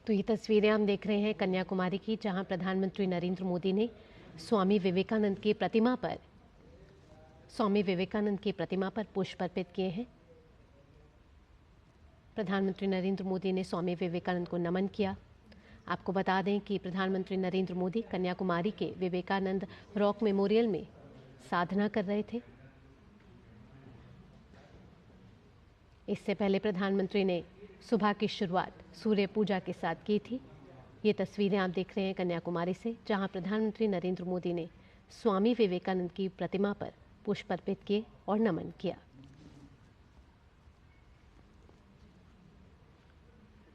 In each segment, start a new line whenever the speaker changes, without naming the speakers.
तो ये तस्वीरें हम देख रहे हैं कन्याकुमारी की, जहां प्रधानमंत्री नरेंद्र मोदी ने स्वामी विवेकानंद की प्रतिमा पर पुष्प अर्पित किए हैं। प्रधानमंत्री नरेंद्र मोदी ने स्वामी विवेकानंद को नमन किया। आपको बता दें कि प्रधानमंत्री नरेंद्र मोदी कन्याकुमारी के विवेकानंद रॉक मेमोरियल में साधना कर रहे थे। इससे पहले प्रधानमंत्री ने सुबह की शुरुआत सूर्य पूजा के साथ की थी। ये तस्वीरें आप देख रहे हैं कन्याकुमारी से, जहां प्रधानमंत्री नरेंद्र मोदी ने स्वामी विवेकानंद की प्रतिमा पर पुष्प अर्पित किए और नमन किया।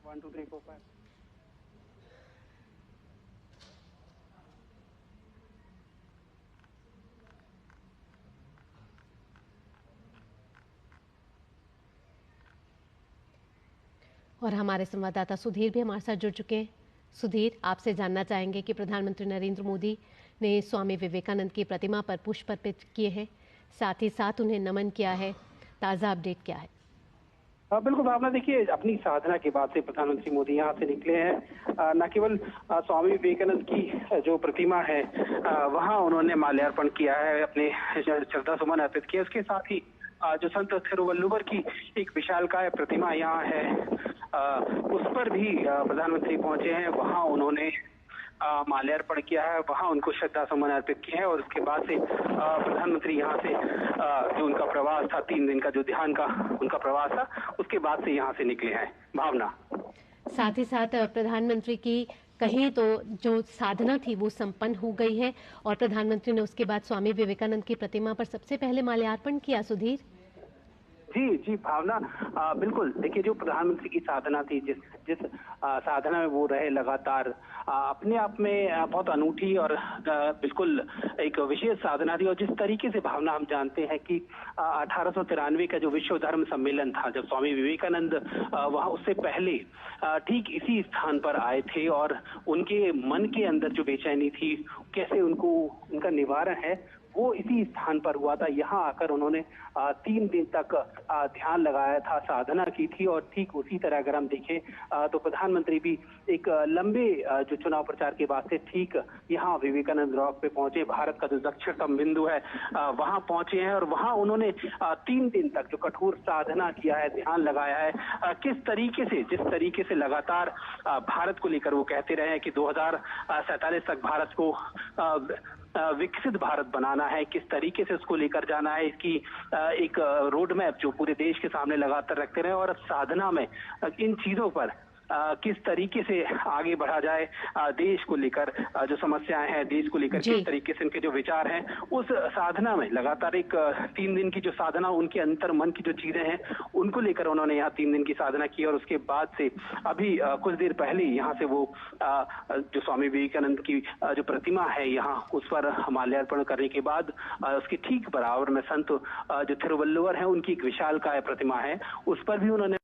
1 2 3 4 5
और हमारे संवाददाता सुधीर भी हमारे साथ जुड़ चुके हैं। सुधीर, आपसे जानना चाहेंगे कि प्रधानमंत्री नरेंद्र मोदी ने स्वामी विवेकानंद की प्रतिमा पर पुष्प अर्पित किए हैं, साथ ही साथ उन्हें नमन किया है। ताज़ा अपडेट क्या है?
बिल्कुल भावना, देखिए अपनी साधना के बाद से प्रधानमंत्री मोदी यहाँ से निकले हैं। न केवल स्वामी विवेकानंद की जो प्रतिमा है वहाँ उन्होंने माल्यार्पण किया है, अपने श्रद्धा सुमन अर्पित किए। उसके साथ ही जो संत थिरुवल्लुवर की एक विशालकाय प्रतिमा यहाँ है उस पर भी प्रधानमंत्री पहुंचे हैं। वहाँ उन्होंने माल्यार्पण किया है, वहाँ उनको श्रद्धा सुमन अर्पित किए हैं। और उसके बाद से प्रधानमंत्री यहाँ से जो उनका प्रवास था, 3 दिन का जो ध्यान का उनका प्रवास था, उसके बाद से यहाँ से निकले हैं। भावना,
साथ ही साथ प्रधानमंत्री की कहीं तो जो साधना थी वो संपन्न हो गई है और प्रधानमंत्री ने उसके बाद स्वामी विवेकानंद की प्रतिमा पर सबसे पहले माल्यार्पण किया। सुधीर
जी भावना, बिल्कुल। देखिए, जो प्रधानमंत्री की साधना थी, जिस साधना में वो रहे लगातार, अपने आप में बहुत अनूठी और बिल्कुल एक विशेष साधना थी। और जिस तरीके से भावना हम जानते हैं कि 1893 का जो विश्व धर्म सम्मेलन था, जब स्वामी विवेकानंद वहाँ उससे पहले ठीक इसी स्थान पर आए थे और उनके मन के अंदर जो बेचैनी थी, कैसे उनका निवारण है, वो इसी स्थान पर हुआ था। यहाँ आकर उन्होंने 3 दिन तक ध्यान लगाया था, साधना की थी। और ठीक उसी तरह अगर हम देखें तो प्रधानमंत्री भी एक लंबे जो चुनाव प्रचार के बाद से ठीक यहाँ विवेकानंद रॉक पे पहुंचे। भारत का जो दक्षिणतम बिंदु है वहां पहुंचे हैं और वहां उन्होंने 3 दिन तक जो कठोर साधना किया है, ध्यान लगाया है। जिस तरीके से लगातार भारत को लेकर वो कहते रहे हैं कि 2047 तक भारत को विकसित भारत बनाना है, किस तरीके से उसको लेकर जाना है, इसकी एक रोड मैप जो पूरे देश के सामने लगातार रखते रहे। और साधना में इन चीजों पर किस तरीके से आगे बढ़ा जाए, देश को लेकर जो समस्याएं हैं, देश को लेकर किस तरीके से उनके जो विचार हैं, उस साधना में लगातार एक 3 दिन की जो साधना, उनके अंतर मन की जो चीजें हैं, उनको लेकर उन्होंने यहाँ 3 दिन की साधना की। और उसके बाद से अभी कुछ देर पहले यहाँ से वो जो स्वामी विवेकानंद की जो प्रतिमा है यहाँ, उस पर माल्यार्पण करने के बाद उसके ठीक बराबर में संत जो थिरुवल्लुवर है, उनकी एक विशालकाय प्रतिमा है, उस पर भी उन्होंने